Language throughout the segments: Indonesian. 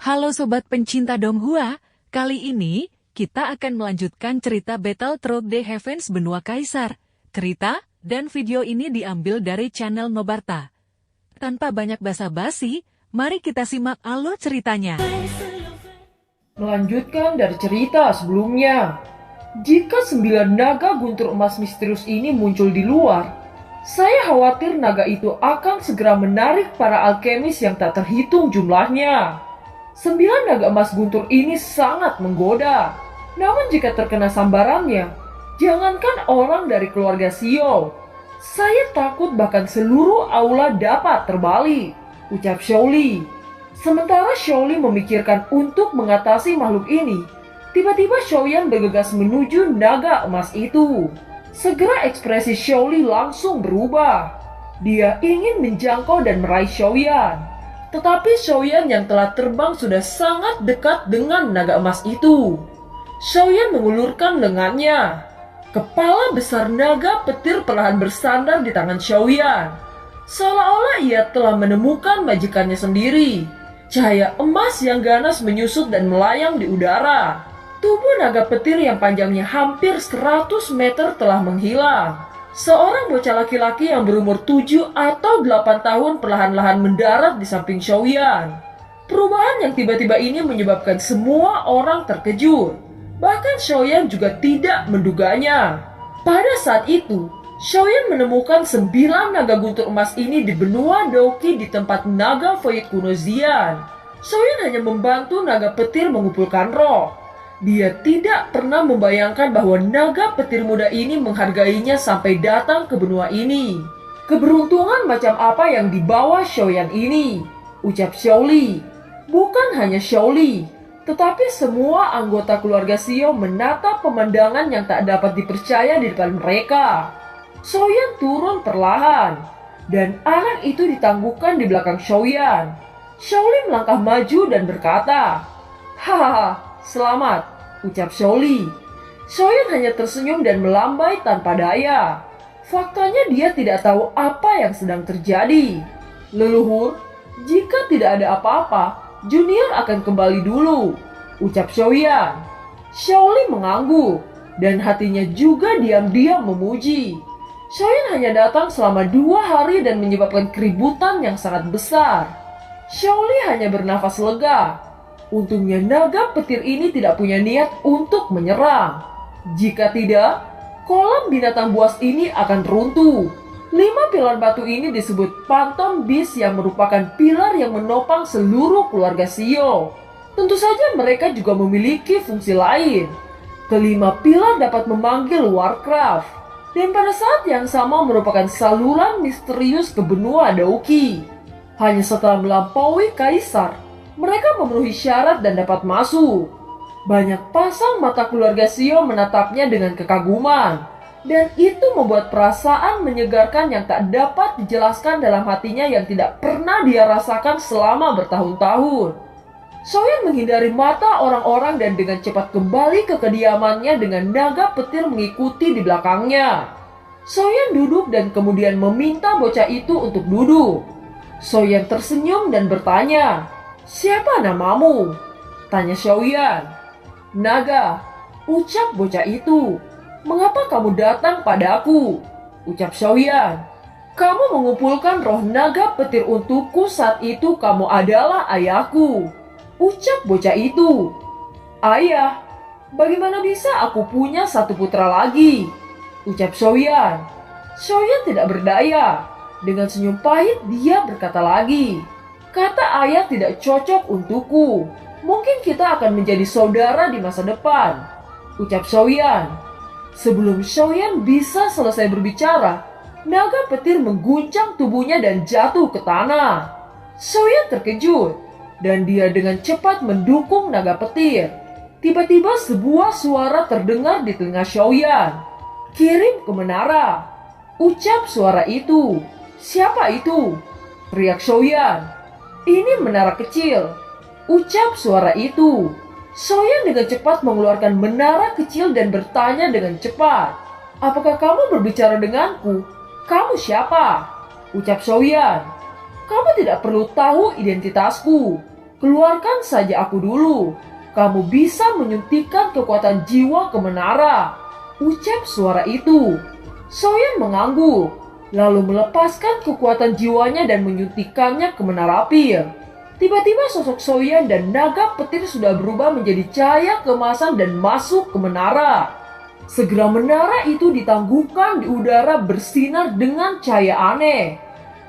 Halo Sobat pencinta Donghua, kali ini kita akan melanjutkan cerita Battle Through the Heavens Benua Kaisar. Cerita dan video ini diambil dari channel Nobarta. Tanpa banyak basa-basi, mari kita simak alur ceritanya. Melanjutkan dari cerita sebelumnya, jika 9 naga guntur emas misterius ini muncul di luar, saya khawatir naga itu akan segera menarik para alkemis yang tak terhitung jumlahnya. 9 naga emas guntur ini sangat menggoda. Namun jika terkena sambarannya, jangankan orang dari keluarga Xiao, saya takut bahkan seluruh aula dapat terbalik, ucap Xiaoli. Sementara Xiaoli memikirkan untuk mengatasi makhluk ini, tiba-tiba Xiaoyan bergegas menuju naga emas itu. Segera ekspresi Xiaoli langsung berubah. Dia ingin menjangkau dan meraih Xiaoyan. Tetapi Xiaoyan yang telah terbang sudah sangat dekat dengan naga emas itu. Xiaoyan mengulurkan lengannya. Kepala besar naga petir perlahan bersandar di tangan Xiaoyan. Seolah-olah ia telah menemukan majikannya sendiri. Cahaya emas yang ganas menyusut dan melayang di udara. Tubuh naga petir yang panjangnya hampir 100 meter telah menghilang. Seorang bocah laki-laki yang berumur 7 atau 8 tahun perlahan-lahan mendarat di samping Xiaoyan. Perubahan yang tiba-tiba ini menyebabkan semua orang terkejut. Bahkan Xiaoyan juga tidak menduganya. Pada saat itu, Xiaoyan menemukan 9 naga guntur emas ini di benua Daoqi di tempat naga Void kuno Xian. Xiaoyan hanya membantu naga petir mengumpulkan roh. Dia tidak pernah membayangkan bahwa naga petir muda ini menghargainya sampai datang ke benua ini. Keberuntungan macam apa yang dibawa Xiaoyan ini, ucap Xiaoli. Bukan hanya Xiaoli, tetapi semua anggota keluarga Xiao menatap pemandangan yang tak dapat dipercaya di depan mereka. Xiaoyan turun perlahan, dan anak itu ditangguhkan di belakang Xiaoyan. Xiaoli melangkah maju dan berkata, "Hahaha. Selamat," ucap Xiaoli. Xiaoyan hanya tersenyum dan melambai tanpa daya. Faktanya dia tidak tahu apa yang sedang terjadi. "Leluhur, jika tidak ada apa-apa, Junior akan kembali dulu," ucap Xiaoyan. Xiaoli mengangguk, dan hatinya juga diam-diam memuji. Xiaoyan hanya datang selama 2 hari dan menyebabkan keributan yang sangat besar. Xiaoli hanya bernafas lega. Untungnya naga petir ini tidak punya niat untuk menyerang. Jika tidak, kolam binatang buas ini akan runtuh. 5 pilar batu ini disebut Phantom Beast yang merupakan pilar yang menopang seluruh keluarga Xiao. Tentu saja mereka juga memiliki fungsi lain. Kelima pilar dapat memanggil Warcraft, dan pada saat yang sama merupakan saluran misterius ke benua Daoqi. Hanya setelah melampaui Kaisar, mereka memenuhi syarat dan dapat masuk. Banyak pasang mata keluarga Xiao menatapnya dengan kekaguman, dan itu membuat perasaan menyegarkan yang tak dapat dijelaskan dalam hatinya yang tidak pernah dia rasakan selama bertahun-tahun. Xiaoyan menghindari mata orang-orang dan dengan cepat kembali ke kediamannya dengan naga petir mengikuti di belakangnya. Xiaoyan duduk dan kemudian meminta bocah itu untuk duduk. Xiaoyan tersenyum dan bertanya, "Siapa namamu?" tanya Xiaoyan. "Naga," ucap bocah itu. "Mengapa kamu datang padaku?" ucap Xiaoyan. "Kamu mengumpulkan roh naga petir untukku saat itu kamu adalah ayahku," ucap bocah itu. "Ayah, bagaimana bisa aku punya satu putra lagi?" ucap Xiaoyan. Xiaoyan tidak berdaya. Dengan senyum pahit dia berkata lagi, "Kata ayah tidak cocok untukku. Mungkin kita akan menjadi saudara di masa depan," ucap Xiaoyan. Sebelum Xiaoyan bisa selesai berbicara, naga petir mengguncang tubuhnya dan jatuh ke tanah. Xiaoyan terkejut, dan dia dengan cepat mendukung naga petir. Tiba-tiba sebuah suara terdengar di telinga Xiaoyan. "Kirim ke menara," ucap suara itu. "Siapa itu?" teriak Xiaoyan. "Ini menara kecil," ucap suara itu. Xiaoyan dengan cepat mengeluarkan menara kecil dan bertanya dengan cepat, "Apakah kamu berbicara denganku? Kamu siapa?" ucap Xiaoyan. "Kamu tidak perlu tahu identitasku," Keluarkan saja aku dulu. Kamu bisa menyuntikkan kekuatan jiwa ke menara, ucap suara itu. Xiaoyan mengangguk, lalu melepaskan kekuatan jiwanya dan menyuntikkannya ke menara pil. Tiba-tiba sosok Xiaoyan dan naga petir sudah berubah menjadi cahaya keemasan dan masuk ke menara. Segera menara itu ditangguhkan di udara bersinar dengan cahaya aneh.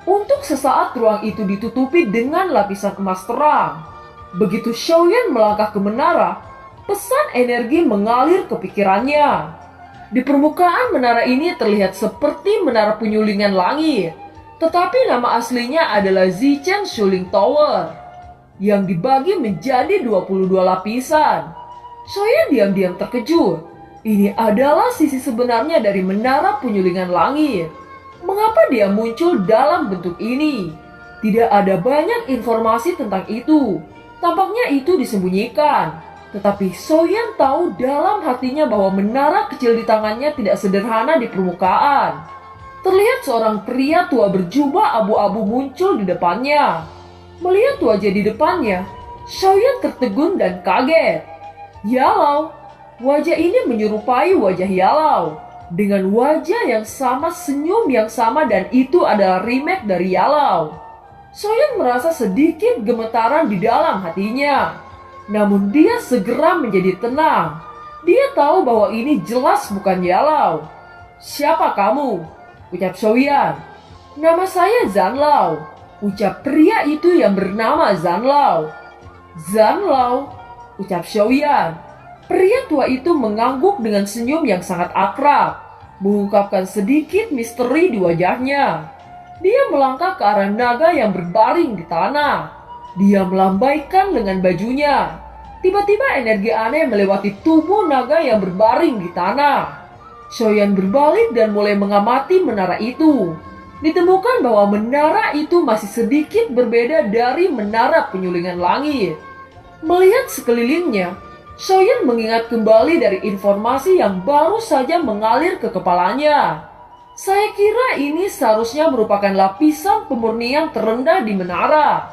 Untuk sesaat ruang itu ditutupi dengan lapisan emas terang. Begitu Xiaoyan melangkah ke menara, pesan energi mengalir ke pikirannya. Di permukaan menara ini terlihat seperti menara penyulingan langit, tetapi nama aslinya adalah Zichen Shuling Tower yang dibagi menjadi 22 lapisan. Xiaoyan diam-diam terkejut. Ini adalah sisi sebenarnya dari menara penyulingan langit. Mengapa dia muncul dalam bentuk ini? Tidak ada banyak informasi tentang itu. Tampaknya itu disembunyikan. Tetapi Xiaoyan tahu dalam hatinya bahwa menara kecil di tangannya tidak sederhana di permukaan. Terlihat seorang pria tua berjubah abu-abu muncul di depannya. Melihat wajah di depannya, Xiaoyan tertegun dan kaget. Yalau, wajah ini menyerupai wajah Yalau. Dengan wajah yang sama, senyum yang sama, dan itu adalah remake dari Yalau. Xiaoyan merasa sedikit gemetaran di dalam hatinya. Namun dia segera menjadi tenang. Dia tahu bahwa ini jelas bukan Yalau. Siapa kamu? Ucap Xiaoyan. Nama saya Zanlao. Ucap pria itu yang bernama Zanlao. Zanlao, ucap Xiaoyan. Pria tua itu mengangguk dengan senyum yang sangat akrab, mengungkapkan sedikit misteri di wajahnya. Dia melangkah ke arah naga yang berbaring di tanah. Dia melambaikan lengan bajunya. Tiba-tiba energi aneh melewati tubuh naga yang berbaring di tanah. Xiaoyan berbalik dan mulai mengamati menara itu. Ditemukan bahwa menara itu masih sedikit berbeda dari menara penyulingan langit. Melihat sekelilingnya, Xiaoyan mengingat kembali dari informasi yang baru saja mengalir ke kepalanya. Saya kira ini seharusnya merupakan lapisan pemurnian terendah di menara,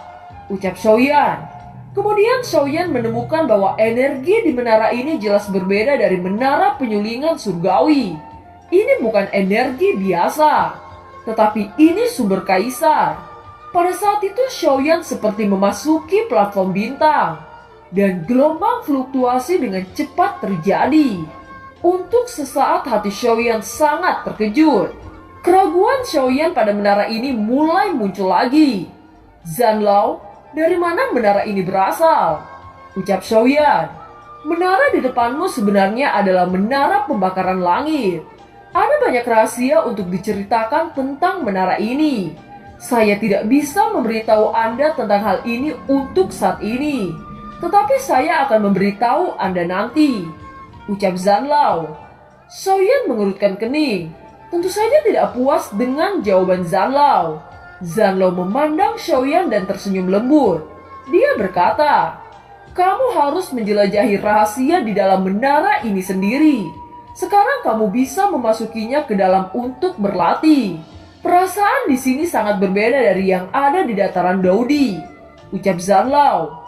ucap Xiaoyan. Kemudian Xiaoyan menemukan bahwa energi di menara ini jelas berbeda dari menara penyulingan surgawi. Ini bukan energi biasa, tetapi ini sumber kaisar. Pada saat itu Xiaoyan seperti memasuki platform bintang, dan gelombang fluktuasi dengan cepat terjadi. Untuk sesaat hati Xiaoyan sangat terkejut. Keraguan Xiaoyan pada menara ini mulai muncul lagi. Zanlao, dari mana menara ini berasal? Ucap Xiaoyan. Menara di depanmu sebenarnya adalah menara pembakaran langit. Ada banyak rahasia untuk diceritakan tentang menara ini. Saya tidak bisa memberitahu Anda tentang hal ini untuk saat ini, tetapi saya akan memberitahu Anda nanti, ucap Zanlao. Xiaoyan mengerutkan kening. Tentu saja tidak puas dengan jawaban Zanlao. Zanlao memandang Xiaoyan dan tersenyum lembut. Dia berkata, "Kamu harus menjelajahi rahasia di dalam menara ini sendiri. Sekarang kamu bisa memasukinya ke dalam untuk berlatih. Perasaan di sini sangat berbeda dari yang ada di dataran Daudi," ucap Zanlao.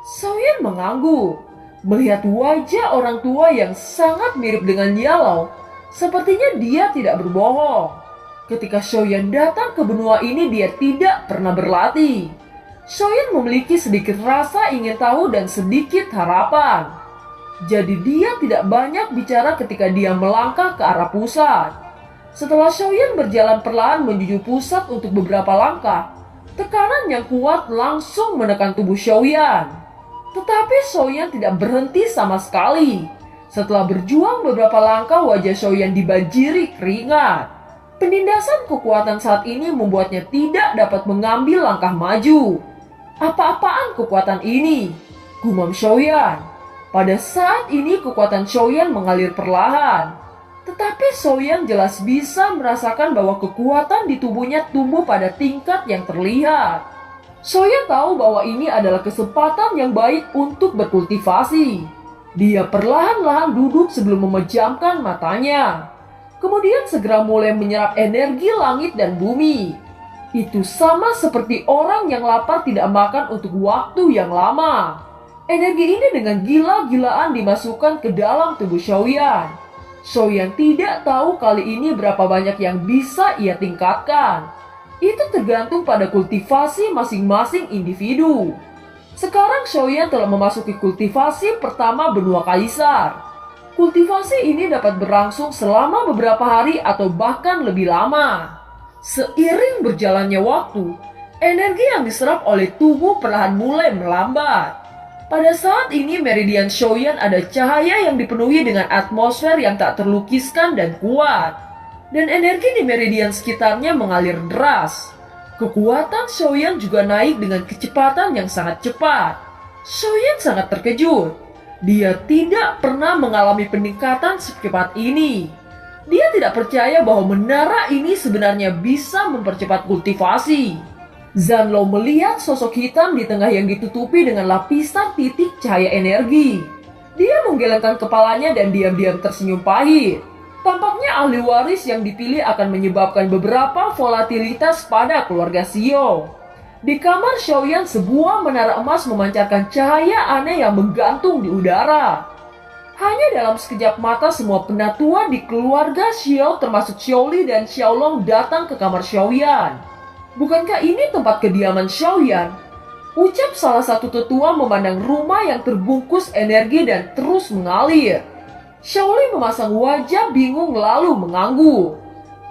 Xiaoyan mengangguk. Melihat wajah orang tua yang sangat mirip dengan Yalau, sepertinya dia tidak berbohong. Ketika Xiaoyan datang ke benua ini, dia tidak pernah berlatih. Xiaoyan memiliki sedikit rasa ingin tahu dan sedikit harapan. Jadi dia tidak banyak bicara ketika dia melangkah ke arah pusat. Setelah Xiaoyan berjalan perlahan menuju pusat untuk beberapa langkah, tekanan yang kuat langsung menekan tubuh Xiaoyan. Tetapi Xiaoyan tidak berhenti sama sekali. Setelah berjuang beberapa langkah, wajah Xiaoyan dibanjiri keringat. Penindasan kekuatan saat ini membuatnya tidak dapat mengambil langkah maju. Apa-apaan kekuatan ini? Gumam Xiaoyan. Pada saat ini kekuatan Xiaoyan mengalir perlahan. Tetapi Xiaoyan jelas bisa merasakan bahwa kekuatan di tubuhnya tumbuh pada tingkat yang terlihat. Xiaoyan tahu bahwa ini adalah kesempatan yang baik untuk berkultivasi. Dia perlahan-lahan duduk sebelum memejamkan matanya. Kemudian segera mulai menyerap energi langit dan bumi. Itu sama seperti orang yang lapar tidak makan untuk waktu yang lama. Energi ini dengan gila-gilaan dimasukkan ke dalam tubuh Xiaoyan. Xiaoyan tidak tahu kali ini berapa banyak yang bisa ia tingkatkan. Itu tergantung pada kultivasi masing-masing individu. Sekarang Xiaoyan telah memasuki kultivasi pertama benua kaisar. Kultivasi ini dapat berlangsung selama beberapa hari atau bahkan lebih lama. Seiring berjalannya waktu, energi yang diserap oleh tubuh perlahan mulai melambat. Pada saat ini meridian Xiaoyan ada cahaya yang dipenuhi dengan atmosfer yang tak terlukiskan dan kuat. Dan energi di meridian sekitarnya mengalir deras. Kekuatan Xiaoyan juga naik dengan kecepatan yang sangat cepat. Xiaoyan sangat terkejut. Dia tidak pernah mengalami peningkatan secepat ini. Dia tidak percaya bahwa menara ini sebenarnya bisa mempercepat kultivasi. Zanlou melihat sosok hitam di tengah yang ditutupi dengan lapisan titik cahaya energi. Dia menggelengkan kepalanya dan diam-diam tersenyum pahit. Tampaknya ahli waris yang dipilih akan menyebabkan beberapa volatilitas pada keluarga Xiao. Di kamar Xiaoyan, sebuah menara emas memancarkan cahaya aneh yang menggantung di udara. Hanya dalam sekejap mata semua penatua di keluarga Xiao termasuk Xiaoli dan Xiaolong datang ke kamar Xiaoyan. Bukankah ini tempat kediaman Xiaoyan? Ucap salah satu tetua memandang rumah yang terbungkus energi dan terus mengalir. Xiaoli memasang wajah bingung lalu mengangguk.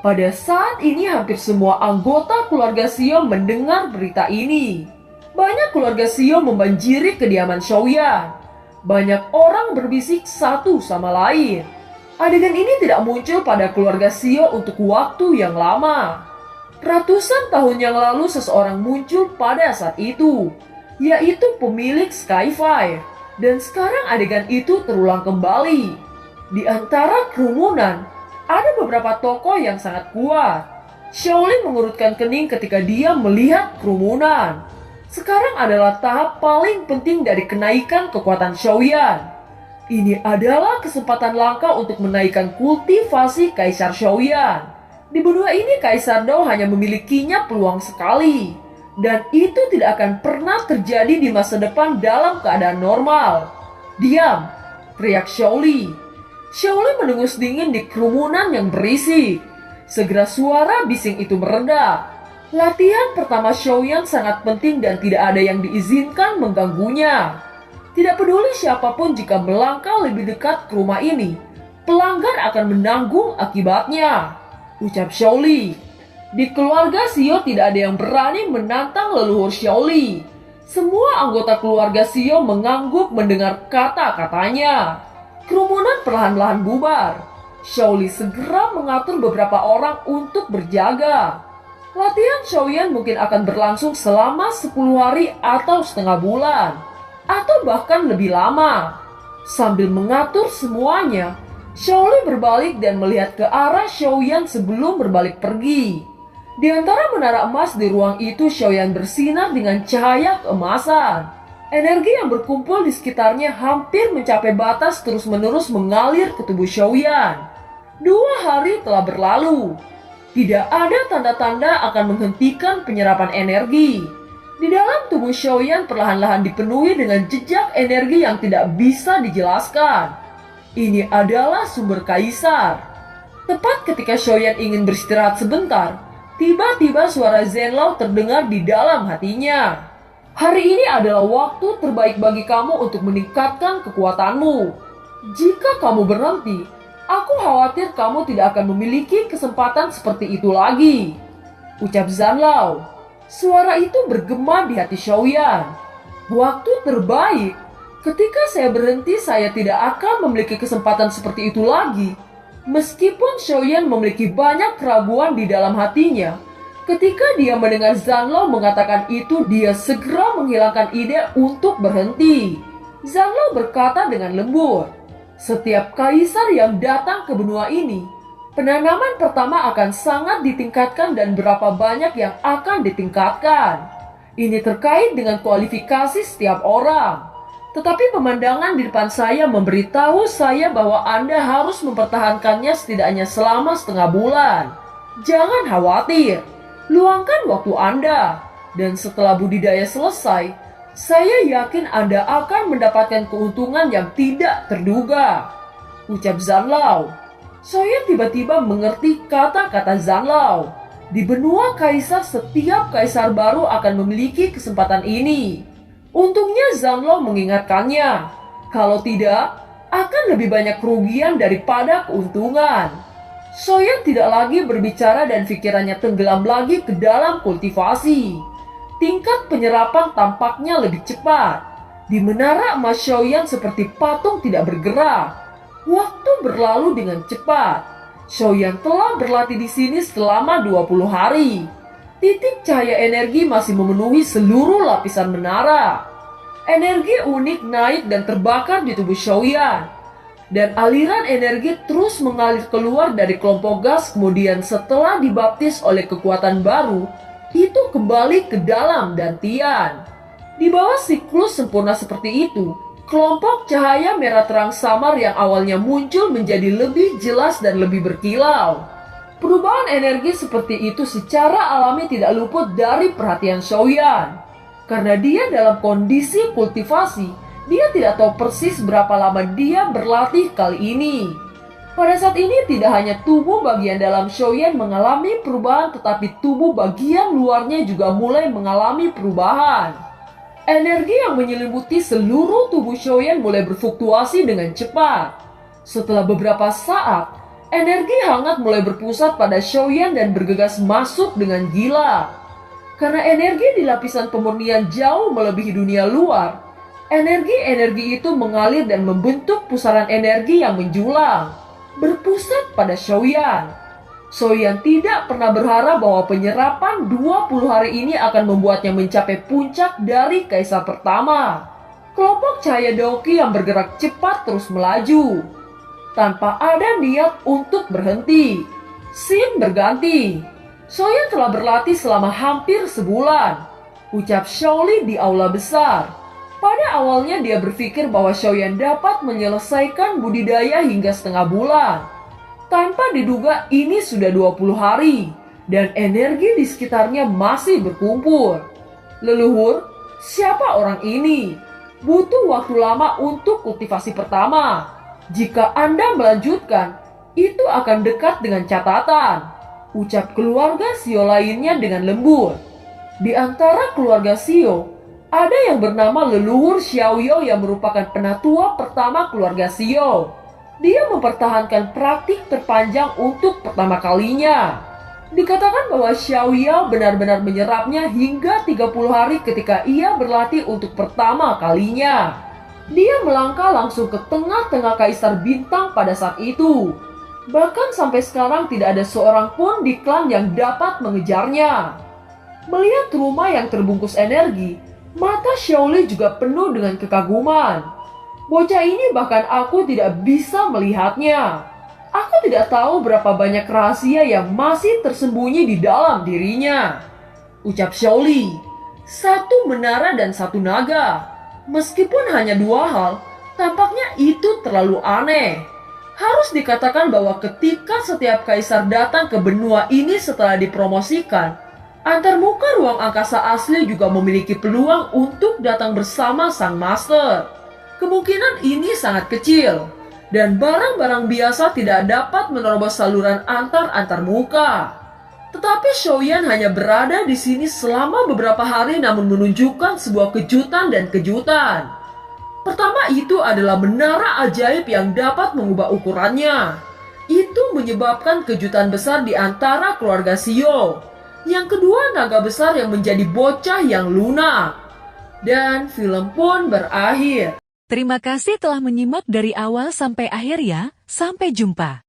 Pada saat ini hampir semua anggota keluarga Xiao mendengar berita ini. Banyak keluarga Xiao membanjiri kediaman Xiaoyan. Banyak orang berbisik satu sama lain. Adegan ini tidak muncul pada keluarga Xiao untuk waktu yang lama. Ratusan tahun yang lalu seseorang muncul pada saat itu, yaitu pemilik Skyfire. Dan sekarang adegan itu terulang kembali. Di antara kerumunan, ada beberapa tokoh yang sangat kuat. Xiaolin mengurutkan kening ketika dia melihat kerumunan. Sekarang adalah tahap paling penting dari kenaikan kekuatan Xiaoyan. Ini adalah kesempatan langka untuk menaikkan kultivasi Kaisar Xiaoyan. Di benua ini Kaisar Dao hanya memilikinya peluang sekali. Dan itu tidak akan pernah terjadi di masa depan dalam keadaan normal. Diam, teriak Xiaoli. Xiaoli mendengus dingin di kerumunan yang berisik. Segera suara bising itu mereda. Latihan pertama Xiaoyan sangat penting dan tidak ada yang diizinkan mengganggunya. Tidak peduli siapapun jika melangkah lebih dekat ke rumah ini, pelanggar akan menanggung akibatnya, ucap Xiaoli. Di keluarga Xiao tidak ada yang berani menantang leluhur Xiaoli. Semua anggota keluarga Xiao mengangguk mendengar kata-katanya. Kerumunan perlahan-lahan bubar. Xiaoli segera mengatur beberapa orang untuk berjaga. Latihan Xiaoyan mungkin akan berlangsung selama 10 hari atau setengah bulan, atau bahkan lebih lama. Sambil mengatur semuanya, Xiaoli berbalik dan melihat ke arah Xiaoyan sebelum berbalik pergi. Di antara menara emas di ruang itu, Xiaoyan bersinar dengan cahaya keemasan. Energi yang berkumpul di sekitarnya hampir mencapai batas terus-menerus mengalir ke tubuh Xiaoyan. 2 hari telah berlalu. Tidak ada tanda-tanda akan menghentikan penyerapan energi. Di dalam tubuh Xiaoyan perlahan-lahan dipenuhi dengan jejak energi yang tidak bisa dijelaskan. Ini adalah sumber kaisar. Tepat ketika Xiaoyan ingin beristirahat sebentar, tiba-tiba suara Zanlou terdengar di dalam hatinya. Hari ini adalah waktu terbaik bagi kamu untuk meningkatkan kekuatanmu. Jika kamu berhenti, aku khawatir kamu tidak akan memiliki kesempatan seperti itu lagi, ucap Zanlou. Suara itu bergema di hati Xiaoyan. Waktu terbaik? Ketika saya berhenti, saya tidak akan memiliki kesempatan seperti itu lagi. Meskipun Xiaoyan memiliki banyak keraguan di dalam hatinya, ketika dia mendengar Zanlou mengatakan itu, dia segera menghilangkan ide untuk berhenti. Zanlou berkata dengan lembut, "Setiap kaisar yang datang ke benua ini, penanaman pertama akan sangat ditingkatkan dan berapa banyak yang akan ditingkatkan. Ini terkait dengan kualifikasi setiap orang. Tetapi pemandangan di depan saya memberitahu saya bahwa Anda harus mempertahankannya setidaknya selama setengah bulan. Jangan khawatir, Luangkan waktu Anda, dan setelah budidaya selesai, saya yakin Anda akan mendapatkan keuntungan yang tidak terduga. Ucap Zanlao. Saya tiba-tiba mengerti kata-kata Zanlao. Di benua kaisar, setiap kaisar baru akan memiliki kesempatan ini. Untungnya Zanlao mengingatkannya. Kalau tidak, akan lebih banyak kerugian daripada keuntungan. Soyan tidak lagi berbicara dan pikirannya tenggelam lagi ke dalam kultivasi. Tingkat penyerapan tampaknya lebih cepat. Di menara emas Shoyan seperti patung tidak bergerak. Waktu berlalu dengan cepat. Shoyan telah berlatih di sini selama 20 hari. Titik cahaya energi masih memenuhi seluruh lapisan menara. Energi unik naik dan terbakar di tubuh Shoyan. Dan aliran energi terus mengalir keluar dari kelompok gas, kemudian setelah dibaptis oleh kekuatan baru, itu kembali ke dalam dantian. Di bawah siklus sempurna seperti itu, kelompok cahaya merah terang samar yang awalnya muncul menjadi lebih jelas dan lebih berkilau. Perubahan energi seperti itu secara alami tidak luput dari perhatian Shoyan. Karena dia dalam kondisi kultivasi, dia tidak tahu persis berapa lama dia berlatih kali ini. Pada saat ini tidak hanya tubuh bagian dalam Shoyan mengalami perubahan, tetapi tubuh bagian luarnya juga mulai mengalami perubahan. Energi yang menyelimuti seluruh tubuh Shoyan mulai berfluktuasi dengan cepat. Setelah beberapa saat, energi hangat mulai berpusat pada Shoyan dan bergegas masuk dengan gila. Karena energi di lapisan pemurnian jauh melebihi dunia luar, energi-energi itu mengalir dan membentuk pusaran energi yang menjulang, berpusat pada Shoyan. Shoyan tidak pernah berharap bahwa penyerapan 20 hari ini akan membuatnya mencapai puncak dari kaisar pertama. Kelompok cahaya Doki yang bergerak cepat terus melaju, tanpa ada niat untuk berhenti. Scene berganti. Shoyan telah berlatih selama hampir sebulan, ucap Shaoli di aula besar. Pada awalnya dia berpikir bahwa Shoyan dapat menyelesaikan budidaya hingga setengah bulan. Tanpa diduga ini sudah 20 hari, dan energi di sekitarnya masih berkumpul. Leluhur, siapa orang ini? Butuh waktu lama untuk kultivasi pertama. Jika Anda melanjutkan, itu akan dekat dengan catatan, ucap keluarga Sio lainnya dengan lembut. Di antara keluarga Sio, ada yang bernama leluhur Xiaoyo yang merupakan penatua pertama keluarga Sio. Dia mempertahankan praktik terpanjang untuk pertama kalinya. Dikatakan bahwa Xiaoyo benar-benar menyerapnya hingga 30 hari ketika ia berlatih untuk pertama kalinya. Dia melangkah langsung ke tengah-tengah kaisar bintang pada saat itu. Bahkan sampai sekarang tidak ada seorang pun di klan yang dapat mengejarnya. Melihat rumah yang terbungkus energi, mata Shaoli juga penuh dengan kekaguman. Bocah ini bahkan aku tidak bisa melihatnya. Aku tidak tahu berapa banyak rahasia yang masih tersembunyi di dalam dirinya, ucap Shaoli. Satu menara dan satu naga. Meskipun hanya dua hal, tampaknya itu terlalu aneh. Harus dikatakan bahwa ketika setiap kaisar datang ke benua ini setelah dipromosikan, antarmuka ruang angkasa asli juga memiliki peluang untuk datang bersama sang master. Kemungkinan ini sangat kecil, dan barang-barang biasa tidak dapat menerobos saluran antarmuka. Tetapi Shoyan hanya berada di sini selama beberapa hari namun menunjukkan sebuah kejutan dan kejutan. Pertama itu adalah menara ajaib yang dapat mengubah ukurannya. Itu menyebabkan kejutan besar di antara keluarga Sio. Yang kedua, naga besar yang menjadi bocah yang lunak. Dan film pun berakhir. Terima kasih telah menyimak dari awal sampai akhir ya. Sampai jumpa.